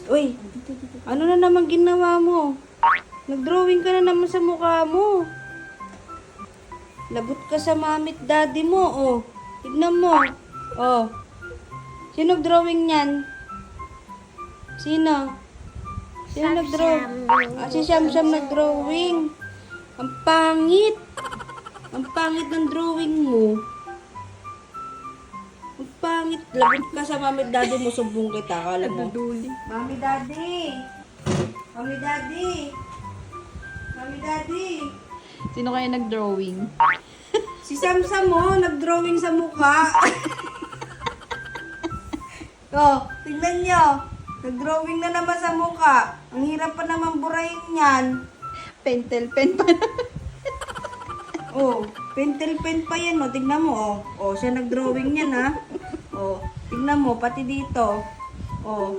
Uy, ano na naman ginawa mo? Nag-drawing ka na naman sa mukha mo. Labot ka sa mamit daddy mo, oh. Tignan mo. Oh. Sino nag-drawing niyan? Sino? Sino nag-drawing? Ah, si Shamsham nag-drawing. Ang pangit. Ang pangit ng drawing mo. Ang pangit. Labot ka sa mamit daddy mo. Sumbong kita. Kala mo. Naduduli. Mami daddy. Mami daddy. Mami daddy. Sino kaya nag-drawing? Si Samsam mo, nag-drawing sa mukha. Oh, tignan nyo. Nag-drawing na naman sa mukha. Ang hirap pa naman burahin yan. Pentel pen pa. Oh, pentel pen pa yan, oh. Tignan mo, oh. Oh, siya nag-drawing yan, ha. Oh, tignan mo, pati dito. Oh,